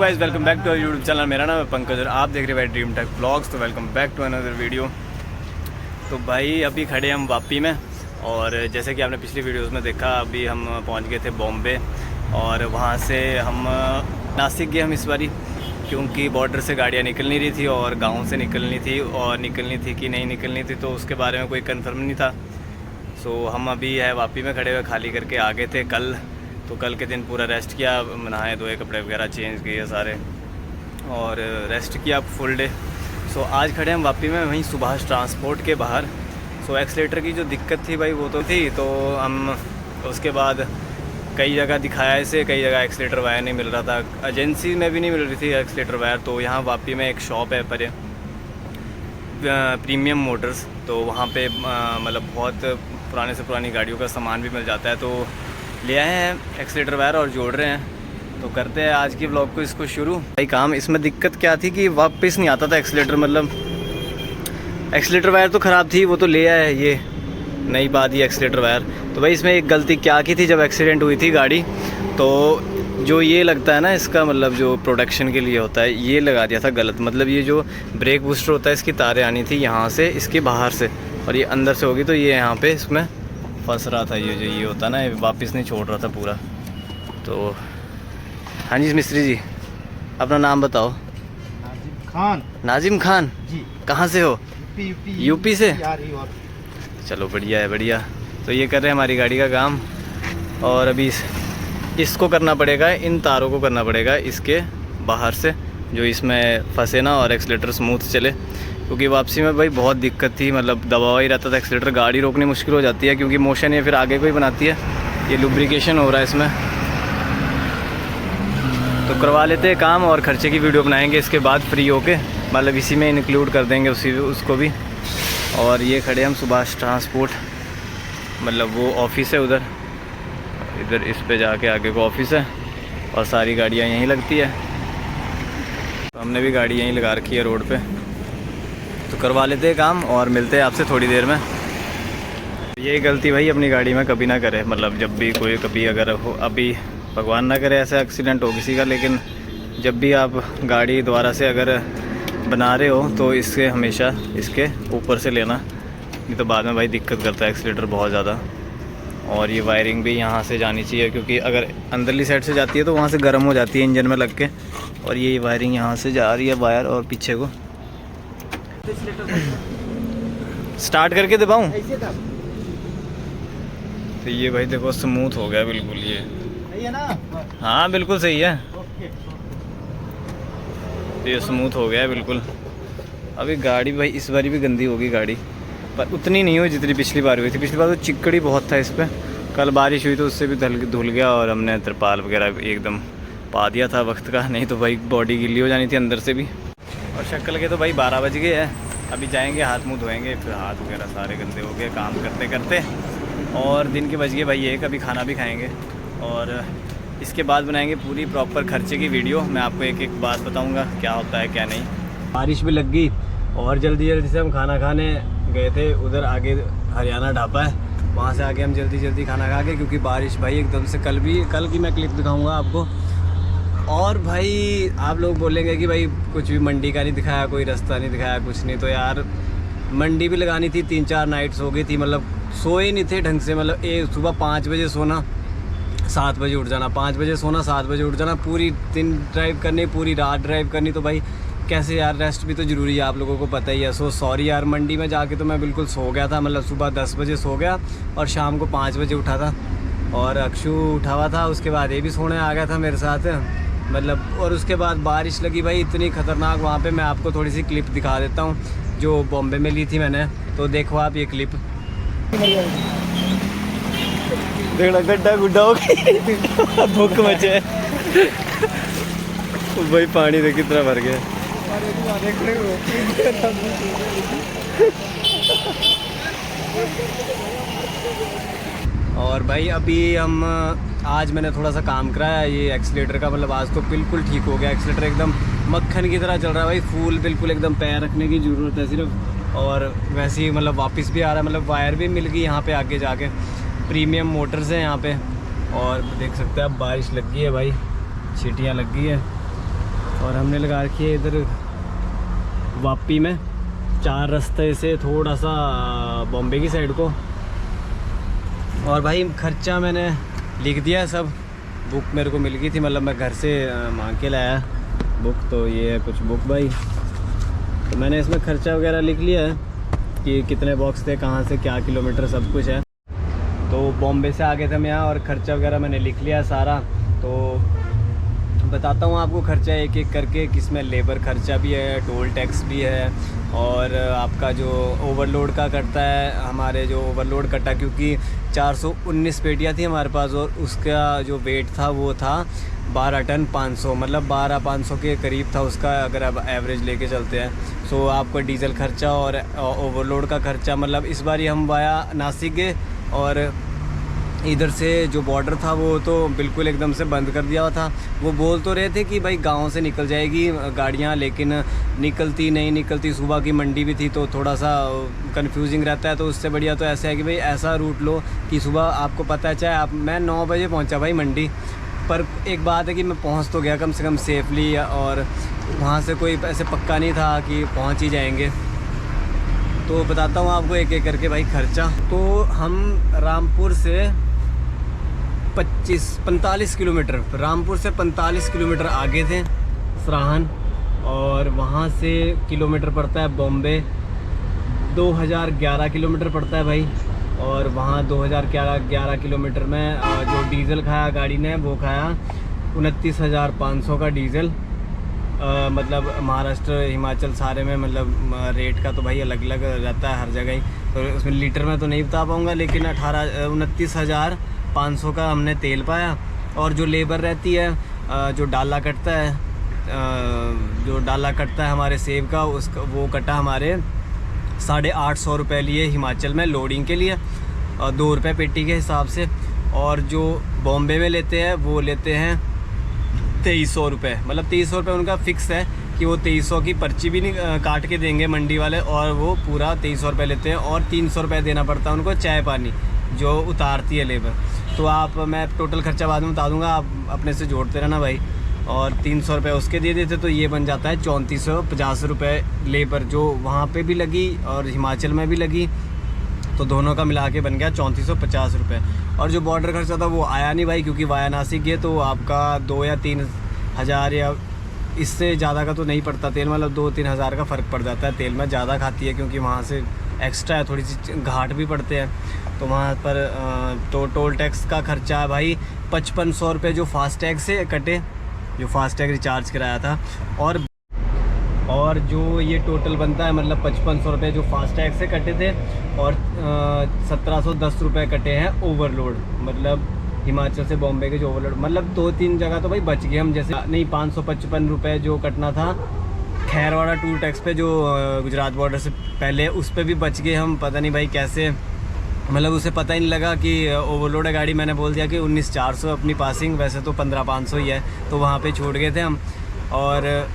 Guys, welcome back to YouTube channel. मेरा नाम है पंकज और आप देख रहे हैं भाई ड्रीम टेक ब्लॉग्स। तो welcome back to another video. तो भाई अभी खड़े हम वापी में, और जैसे कि आपने पिछली वीडियोस में देखा, अभी हम पहुंच गए थे बॉम्बे, और वहां से हम नासिक गए हम इस बारी, क्योंकि बॉर्डर से गाड़ियाँ निकल नहीं रही थी और गाँव से निकलनी थी, और निकलनी थी कि नहीं निकलनी थी तो उसके बारे में कोई कन्फर्म नहीं था। सो हम अभी है वापी में खड़े हुए, खाली करके आ गए थे कल। तो कल के दिन पूरा रेस्ट किया, नहाए धोए, कपड़े वगैरह चेंज किए सारे, और रेस्ट किया फुल डे। सो आज खड़े हम वापी में, वहीं सुभाष ट्रांसपोर्ट के बाहर। सो एक्सीलेटर की जो दिक्कत थी भाई वो तो थी, तो हम उसके बाद कई जगह दिखाया इसे, कई जगह एक्सीलेटर वायर नहीं मिल रहा था, एजेंसी में भी नहीं मिल रही थी एक्सीलेटर वायर। तो यहाँ वापी में एक शॉप है पर प्रीमियम मोटर्स, तो वहाँ पे मतलब बहुत पुराने से पुरानी गाड़ियों का सामान भी मिल जाता है। तो ले आए हैं एक्सीलेटर वायर और जोड़ रहे हैं। तो करते हैं आज की व्लॉग को इसको शुरू। भाई काम इसमें दिक्कत क्या थी कि वापस नहीं आता था एक्सीलेटर, मतलब एक्सीलेटर वायर तो ख़राब थी, वो तो ले आया है ये नई बात ही एक्सीलेटर वायर। तो भाई इसमें एक गलती क्या की थी, जब एक्सीडेंट हुई थी गाड़ी, तो जो ये लगता है ना इसका, मतलब जो प्रोटेक्शन के लिए होता है, ये लगा दिया था गलत। मतलब ये जो ब्रेक बूस्टर होता है, इसकी तारें आनी थी यहाँ से, इसके बाहर से, और ये अंदर से होगी, तो ये यहाँ पे इसमें फंस रहा था। ये जो ये होता है ना, ये वापस नहीं छोड़ रहा था पूरा। तो हाँ जी मिस्त्री जी, अपना नाम बताओ। नाजिम खान। नाजिम खान जी। कहाँ से हो? यूपी से। और चलो बढ़िया है, बढ़िया। तो ये कर रहे हैं हमारी गाड़ी का काम, और अभी इसको करना पड़ेगा, इन तारों को करना पड़ेगा इसके बाहर से, जो इसमें फंसे ना और एक्सीलेटर स्मूथ चले। क्योंकि वापसी में भाई बहुत दिक्कत थी, मतलब दबावा ही रहता था एक्सीलेटर, गाड़ी रोकनी मुश्किल हो जाती है, क्योंकि मोशन ये फिर आगे को ही बनाती है। ये लुब्रिकेशन हो रहा है इसमें, तो करवा लेते हैं काम, और खर्चे की वीडियो बनाएंगे इसके बाद फ्री होके, मतलब इसी में इंक्लूड कर देंगे उसको भी। और ये खड़े हम सुभाष ट्रांसपोर्ट, मतलब वो ऑफिस है उधर, इधर इस पे जाके आगे को ऑफिस है, और सारी गाड़ियाँ यहीं लगती है। तो हमने भी गाड़ी यहीं लगा रखी है रोड पे। तो करवा लेते हैं काम और मिलते हैं आपसे थोड़ी देर में। ये गलती भाई अपनी गाड़ी में कभी ना करे, मतलब जब भी कोई कभी अगर हो, अभी भगवान ना करे ऐसा एक्सीडेंट हो किसी का, लेकिन जब भी आप गाड़ी दोबारा से अगर बना रहे हो तो इससे हमेशा इसके ऊपर से लेना, नहीं तो बाद में भाई दिक्कत करता है एक्सीलेटर बहुत ज़्यादा। और ये वायरिंग भी यहाँ से जानी चाहिए, क्योंकि अगर अंदरली साइड से जाती है तो वहाँ से गर्म हो जाती है इंजन में लग के, और ये वायरिंग यहाँ से जा रही है वायर, और पीछे को स्टार्ट करके दबाऊँ। तो ये भाई देखो स्मूथ हो गया बिल्कुल, ये सही है ना? हाँ बिल्कुल सही है, तो ये स्मूथ हो गया है बिल्कुल। अभी गाड़ी भाई इस बारी भी गंदी होगी गाड़ी, पर उतनी नहीं हुई जितनी पिछली बार हुई थी। पिछली बार तो चिकड़ी बहुत था इस पर, कल बारिश हुई तो उससे भी धुल गया, और हमने तिरपाल वगैरह एकदम पा दिया था वक्त का, नहीं तो भाई बॉडी गिल्ली हो जानी थी अंदर से भी। और शक्ल के तो भाई 12 बज गए हैं, अभी जाएंगे हाथ मुँह धोएंगे, फिर हाथ वगैरह सारे गंदे हो गए काम करते करते, और दिन के बज गए भाई एक, अभी खाना भी खाएंगे, और इसके बाद बनाएंगे पूरी प्रॉपर खर्चे की वीडियो। मैं आपको एक एक बात बताऊंगा क्या होता है क्या नहीं। बारिश भी लग गई, और जल्दी जल्दी से हम खाना खाने गए थे, उधर आगे हरियाणा ढाबा है, वहाँ से आके हम जल्दी जल्दी खाना खा के, क्योंकि बारिश भाई एकदम से कल की मैं क्लिप दिखाऊंगा आपको। और भाई आप लोग बोलेंगे कि भाई कुछ भी मंडी का नहीं दिखाया, कोई रास्ता नहीं दिखाया, कुछ नहीं। तो यार मंडी भी लगानी थी, 3-4 नाइट्स हो गई थी, मतलब सोए नहीं थे ढंग से। मतलब सुबह 5 बजे सोना, 7 बजे उठ जाना, 5 बजे सोना, 7 बजे उठ जाना, पूरी दिन ड्राइव करनी, पूरी रात ड्राइव करनी। तो भाई कैसे यार, रेस्ट भी तो ज़रूरी है, आप लोगों को पता ही है। सो सॉरी यार, मंडी में जाके तो मैं बिल्कुल सो गया था, मतलब सुबह 10 बजे सो गया और शाम को 5 बजे उठा था, और अक्षु उठा हुआ था, उसके बाद ये भी सोने आ गया था मेरे साथ, मतलब। और उसके बाद बारिश लगी भाई इतनी ख़तरनाक वहाँ पे। मैं आपको थोड़ी सी क्लिप दिखा देता हूँ जो बॉम्बे में ली थी मैंने, तो देखो आप ये क्लिप। देखना गड्ढा गुड्ढा हो गया, भूख मचे भाई, पानी देख कितना भर गया। और भाई अभी हम आज मैंने थोड़ा सा काम कराया ये एक्सीलेटर का, मतलब आज तो बिल्कुल ठीक हो गया एक्सीलेटर, एकदम मक्खन की तरह चल रहा है भाई, फूल बिल्कुल एकदम। पैर रखने की ज़रूरत है सिर्फ, और वैसे ही मतलब वापस भी आ रहा है, मतलब वायर भी मिल गई यहाँ पे आगे जाके। प्रीमियम मोटर्स हैं यहाँ पे, और देख सकते हैं आप बारिश लग गई है भाई, छींटियाँ लग गई है। और हमने लगा रखी है इधर वापी में 4 रास्ते से थोड़ा सा बॉम्बे की साइड को। और भाई खर्चा मैंने लिख दिया है सब। बुक मेरे को मिल गई थी, मतलब मैं घर से मांग के लाया बुक। तो ये है कुछ बुक भाई, तो मैंने इसमें खर्चा वगैरह लिख लिया है कि कितने बॉक्स थे, कहाँ से क्या किलोमीटर, सब कुछ है। तो बॉम्बे से आ गए थे हम यहाँ और ख़र्चा वगैरह मैंने लिख लिया सारा। तो बताता हूँ आपको खर्चा एक एक करके, किसमें लेबर खर्चा भी है, टोल टैक्स भी है, और आपका जो ओवरलोड का कटता है। हमारे जो ओवरलोड कटा, क्योंकि 419 पेटियाँ थी हमारे पास और उसका जो वेट था वो था 12 टन 500, मतलब 12,500 के करीब था उसका, अगर आप एवरेज लेके चलते हैं। सो आपका डीजल खर्चा और ओवरलोड का खर्चा, मतलब इस बार हम वाया नासिक गए और इधर से जो बॉर्डर था वो तो बिल्कुल एकदम से बंद कर दिया हुआ था। वो बोल तो रहे थे कि भाई गांव से निकल जाएगी गाड़ियां, लेकिन नहीं निकलती। सुबह की मंडी भी थी तो थोड़ा सा कंफ्यूजिंग रहता है। तो उससे बढ़िया तो ऐसा है कि भाई ऐसा रूट लो कि सुबह आपको पता है, चाहे मैं 9 बजे पहुंचा भाई मंडी, पर एक बात है कि मैं पहुंच तो गया कम से कम सेफली, और वहाँ से कोई ऐसे पक्का नहीं था कि पहुँच ही जाएंगे। तो बताता हूँ आपको एक एक करके भाई खर्चा। तो हम रामपुर से 45 किलोमीटर, रामपुर से 45 किलोमीटर आगे थे सराहन, और वहाँ से किलोमीटर पड़ता है बॉम्बे 2011 किलोमीटर पड़ता है भाई। और वहाँ 2011 किलोमीटर में जो डीज़ल खाया गाड़ी ने वो खाया 29,500 का डीज़ल। मतलब महाराष्ट्र हिमाचल सारे में, मतलब रेट का तो भाई अलग अलग रहता है हर जगह ही, तो उसमें लीटर में तो नहीं बता पाऊँगा, लेकिन 29,500 का हमने तेल पाया। और जो लेबर रहती है, जो डाला कटता है हमारे सेब का, उसका वो कटा हमारे 850 रुपये लिए हिमाचल में लोडिंग के लिए, और 2 रुपये पेटी के हिसाब से। और जो बॉम्बे में लेते हैं वो लेते हैं 2300 रुपये, मतलब 2300 रुपये उनका फ़िक्स है कि वो 2300 की पर्ची भी नहीं काट के देंगे मंडी वाले, और वो पूरा 2300 रुपये लेते हैं। और 300 रुपये देना पड़ता है उनको चाय पानी जो उतारती है लेबर। तो मैं टोटल खर्चा बाद में बता दूंगा, आप अपने से जोड़ते रहना भाई। और 300 रुपये उसके दे देते तो ये बन जाता है 3450 रुपये लेबर, जो वहाँ पे भी लगी और हिमाचल में भी लगी, तो दोनों का मिला के बन गया 3450 रुपये। और जो बॉर्डर खर्चा था वो आया नहीं भाई, क्योंकि वाया नासिक गए तो आपका 2 या 3 हज़ार या इससे ज़्यादा का तो नहीं पड़ता तेल, मतलब 2-3 हज़ार का फ़र्क पड़ जाता है। तेल में ज़्यादा खाती है क्योंकि वहाँ से एक्स्ट्रा है, थोड़ी सी घाट भी पड़ते हैं तो वहाँ पर। तो टोल टैक्स का खर्चा है भाई 5500 रुपये जो फास्टैग से कटे, जो फास्टैग रिचार्ज कराया था। और जो ये टोटल बनता है, मतलब 5500 रुपये जो फास्टैग से कटे थे, और 1710 रुपये कटे हैं ओवरलोड, मतलब हिमाचल से बॉम्बे के जो ओवरलोड, मतलब 2-3 जगह तो भाई बच गए हम। जैसे नहीं 555 रुपये जो कटना था खैरवाड़ा टूल टैक्स पे, जो गुजरात बॉर्डर से पहले, उस पर भी बच गए हम। पता नहीं भाई कैसे, मतलब उसे पता ही नहीं लगा कि ओवरलोड है गाड़ी। मैंने बोल दिया कि 19,400 अपनी पासिंग, वैसे तो 15,500 ही है, तो वहाँ पे छूट गए थे हम। और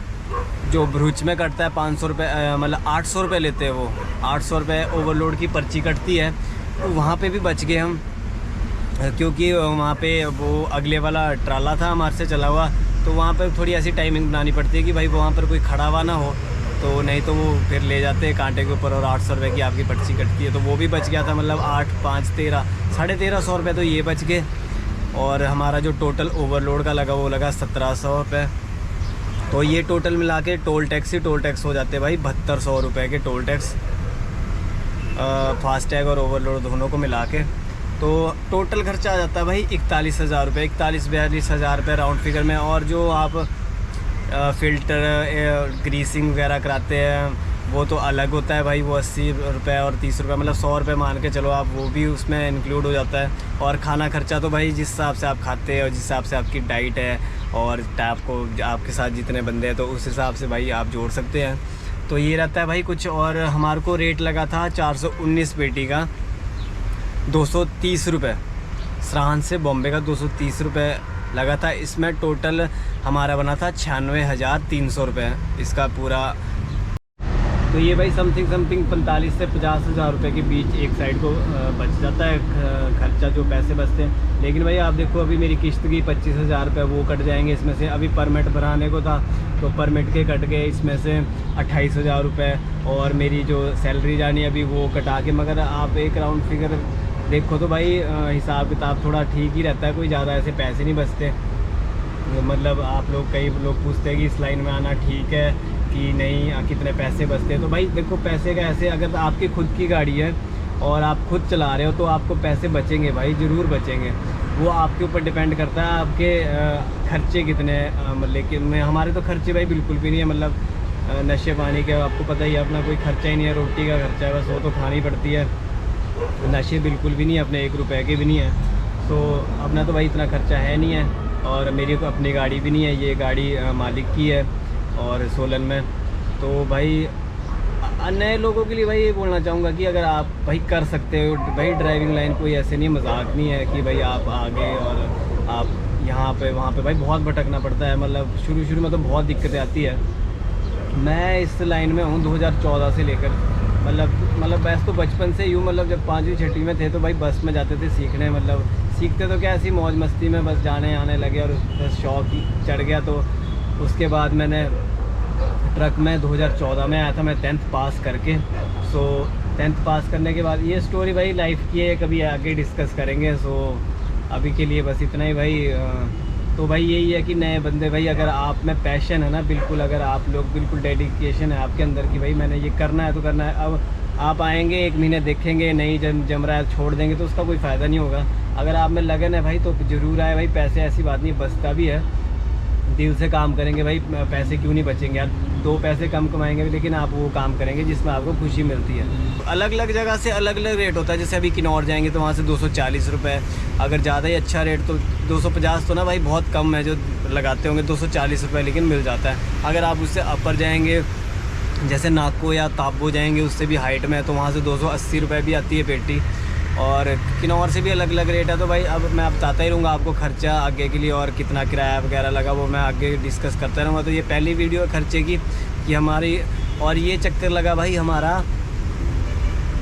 जो भरूच में कटता है 500 रुपये, मतलब 800 रुपये लेते हैं वो, 800 रुपये ओवरलोड की पर्ची कटती है, तो वहाँ पे भी बच गए हम, क्योंकि वहाँ पे वो अगले वाला ट्राला था हमारे से चला हुआ, तो वहाँ पर थोड़ी ऐसी टाइमिंग बनानी पड़ती है कि भाई वहाँ पर कोई खड़ा हुआ ना हो, तो नहीं तो वो फिर ले जाते हैं कांटे के ऊपर, और 800 रुपये की आपकी पर्ची कटती है, तो वो भी बच गया था। मतलब 8, 5, 13, 1350 रुपये तो ये बच गए। और हमारा जो टोटल ओवरलोड का लगा वो लगा 1700 रुपये। तो ये टोटल मिला के टोल टैक्स हो जाते हैं भाई 7200 रुपये के टोल टैक्स, फास्टैग और ओवरलोड दोनों को मिला के। तो टोटल खर्चा आ जाता है भाई 41,000 रुपये, 41-42 रुपये राउंड फिगर में। और जो आप फ़िल्टर ग्रीसिंग वगैरह कराते हैं वो तो अलग होता है भाई, वो 80 रुपये और 30 रुपये, मतलब 100 रुपये मान के चलो आप, वो भी उसमें इंक्लूड हो जाता है। और खाना खर्चा तो भाई जिस हिसाब से आप खाते हैं और जिस हिसाब से आपकी डाइट है, और आपको आपके साथ जितने बंदे हैं तो उस हिसाब से भाई आप जोड़ सकते हैं। तो ये रहता है भाई कुछ। और हमारे को रेट लगा था 419 पेटी का 230 रुपये, सराहन से बॉम्बे का 230 रुपये लगा था। इसमें टोटल हमारा बना था 96,300 रुपये इसका पूरा। तो ये भाई समथिंग 45 से 50 हज़ार रुपये के बीच एक साइड को बच जाता है खर्चा, जो पैसे बचते हैं। लेकिन भाई आप देखो अभी मेरी किस्त की 25,000 रुपये वो कट जाएंगे इसमें से। अभी परमिट भराने को था तो परमिट के कट गए इसमें से 28,000 रुपये, और मेरी जो सैलरी जानी अभी वो कटा के। मगर आप एक राउंड फिगर देखो तो भाई हिसाब किताब थोड़ा ठीक ही रहता है, कोई ज़्यादा ऐसे पैसे नहीं बचते। मतलब आप लोग कई लोग पूछते हैं कि इस लाइन में आना ठीक है कि नहीं, कितने पैसे बचते हैं। तो भाई देखो पैसे का ऐसे, अगर आपकी खुद की गाड़ी है और आप खुद चला रहे हो तो आपको पैसे बचेंगे भाई, ज़रूर बचेंगे। वो आपके ऊपर डिपेंड करता है आपके खर्चे कितने हैं। मतलब कि हमारे तो खर्चे भाई बिल्कुल भी नहीं है, मतलब नशे पानी के आपको पता ही है, अपना कोई खर्चा ही नहीं है, रोटी का खर्चा है बस, वो तो खानी पड़ती है। नशे बिल्कुल भी नहीं है, अपने 1 रुपए के भी नहीं है। तो अपना तो भाई इतना खर्चा है नहीं है, और मेरी को अपनी गाड़ी भी नहीं है, ये गाड़ी मालिक की है और सोलन में। तो भाई नए लोगों के लिए भाई ये बोलना चाहूँगा कि अगर आप भाई कर सकते हो भाई, ड्राइविंग लाइन कोई ऐसे नहीं, मजाक नहीं है कि भाई आप आगे और आप यहाँ पे वहाँ पे भाई बहुत भटकना पड़ता है। मतलब शुरू में तो बहुत दिक्कतें आती है। मैं इस लाइन में हूँ 2014 से लेकर, मतलब वैसे तो बचपन से यूँ, मतलब जब 5वीं 6वीं में थे तो भाई बस में जाते थे सीखने। मतलब सीखते तो क्या, ऐसी मौज मस्ती में बस जाने आने लगे और बस शौक चढ़ गया। तो उसके बाद मैंने ट्रक में 2014 में आया था, मैं 10th पास करके। सो 10th पास करने के बाद ये स्टोरी भाई लाइफ की है, कभी आगे डिस्कस करेंगे। सो अभी के लिए बस इतना ही भाई। तो भाई यही है कि नए बंदे भाई, अगर आप में पैशन है ना बिल्कुल, अगर आप लोग बिल्कुल डेडिकेशन है आपके अंदर कि भाई मैंने ये करना है तो करना है। अब आप आएंगे 1 महीने देखेंगे नहीं जम रहा है, छोड़ देंगे तो उसका कोई फ़ायदा नहीं होगा। अगर आप में लगन है भाई तो ज़रूर आए भाई। पैसे ऐसी बात नहीं, बचता भी है, दिल से काम करेंगे भाई, पैसे क्यों नहीं बचेंगे यार। 2 पैसे कम कमाएंगे लेकिन आप वो काम करेंगे जिसमें आपको खुशी मिलती है। अलग अलग जगह से अलग अलग रेट होता है। जैसे अभी किन्नौर जाएंगे तो वहाँ से 240 रुपये, अगर ज़्यादा ही अच्छा रेट तो 250 तो ना भाई बहुत कम है जो लगाते होंगे, 240 रुपये लेकिन मिल जाता है। अगर आप उससे अपर जाएंगे जैसे नाको या ताबो जाएंगे, उससे भी हाइट में है तो वहाँ से 280 रुपये भी आती है पेटी। और किन्नौर से भी अलग अलग रेट है। तो भाई अब मैं बताता ही रहूँगा आपको खर्चा आगे के लिए, और कितना किराया वगैरह लगा वो मैं आगे डिस्कस करता रहूँगा। तो ये पहली वीडियो है खर्चे की कि हमारी, और ये चक्कर लगा भाई हमारा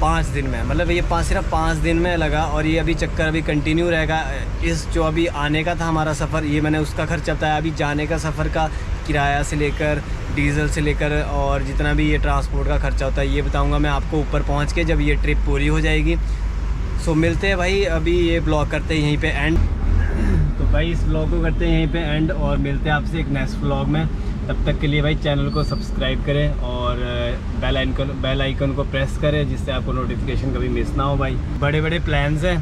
5 दिन में, मतलब ये सिर्फ 5 दिन में लगा। और ये अभी चक्कर अभी कंटिन्यू रहेगा। इस जो अभी आने का था हमारा सफ़र, ये मैंने उसका खर्चा बताया। अभी जाने का सफ़र का किराया से लेकर डीज़ल से लेकर और जितना भी ये ट्रांसपोर्ट का खर्चा होता है ये बताऊँगा मैं आपको ऊपर पहुँच के, जब ये ट्रिप पूरी हो जाएगी। सो मिलते हैं भाई, अभी ये ब्लॉग करते हैं यहीं पे एंड। तो भाई इस ब्लॉग को करते हैं यहीं पे एंड, और मिलते हैं आपसे एक नेक्स्ट ब्लॉग में। तब तक के लिए भाई चैनल को सब्सक्राइब करें और बेल आइकन को प्रेस करें, जिससे आपको नोटिफिकेशन कभी मिस ना हो। भाई बड़े बड़े प्लान्स हैं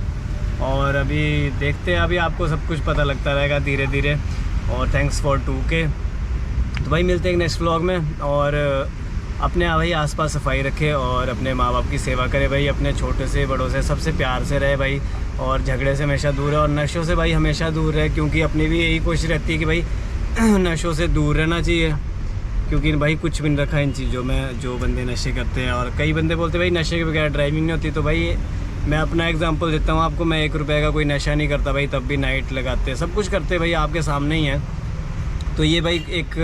और अभी देखते हैं, अभी आपको सब कुछ पता लगता रहेगा धीरे धीरे। और थैंक्स फॉर 2K। तो भाई मिलते हैं एक नेक्स्ट ब्लॉग में, और अपने भाई आसपास सफाई रखे और अपने माँ बाप की सेवा करे भाई, अपने छोटे से बड़ों से सबसे प्यार से रहे भाई, और झगड़े से हमेशा दूर है, और नशों से भाई हमेशा दूर रहे। क्योंकि अपनी भी यही कोशिश रहती है कि भाई नशों से दूर रहना चाहिए, क्योंकि भाई कुछ भी नहीं रखा इन चीज़ों में जो बंदे नशे करते हैं। और कई बंदे बोलते हैं भाई नशे के बगैर ड्राइविंग नहीं होती। तो भाई मैं अपना एग्जांपल देता हूँ आपको, मैं 1 रुपये का कोई नशा नहीं करता भाई, तब भी नाइट लगाते सब कुछ करते भाई आपके सामने ही है। तो ये भाई एक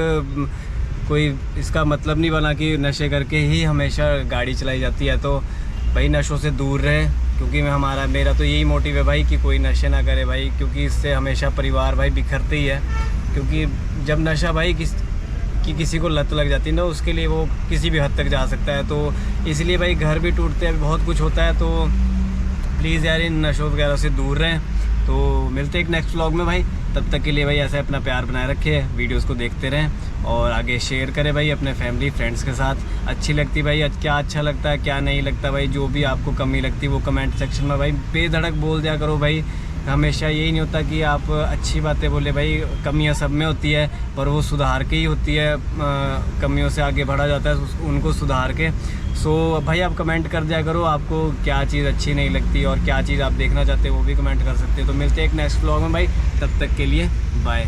कोई इसका मतलब नहीं बना कि नशे करके ही हमेशा गाड़ी चलाई जाती है। तो भाई नशों से दूर रहे, क्योंकि मेरा तो यही मोटिव है भाई कि कोई नशे ना करे भाई, क्योंकि इससे हमेशा परिवार भाई बिखरते ही है। क्योंकि जब नशा भाई किसी को लत लग जाती है ना, उसके लिए वो किसी भी हद तक जा सकता है। तो इसलिए भाई घर भी टूटते हैं, बहुत कुछ होता है। तो प्लीज़ यार इन नशों वगैरह से दूर रहें। तो मिलते हैं एक नेक्स्ट व्लॉग में भाई, तब तक के लिए भाई ऐसे अपना प्यार बनाए रखे, वीडियोस को देखते रहें और आगे शेयर करें भाई अपने फैमिली फ्रेंड्स के साथ। अच्छी लगती भाई, क्या अच्छा लगता है क्या नहीं लगता भाई, जो भी आपको कमी लगती वो कमेंट सेक्शन में भाई बेधड़क बोल दिया करो भाई। हमेशा यही नहीं होता कि आप अच्छी बातें बोले भाई, कमियां सब में होती है पर वो सुधार के ही होती है। कमियों से आगे बढ़ा जाता है उनको सुधार के। सो भाई आप कमेंट कर दिया करो आपको क्या चीज़ अच्छी नहीं लगती और क्या चीज़ आप देखना चाहते हो वो भी कमेंट कर सकते हो। तो मिलते हैं एक नेक्स्ट व्लॉग में भाई, तब तक के लिए बाय।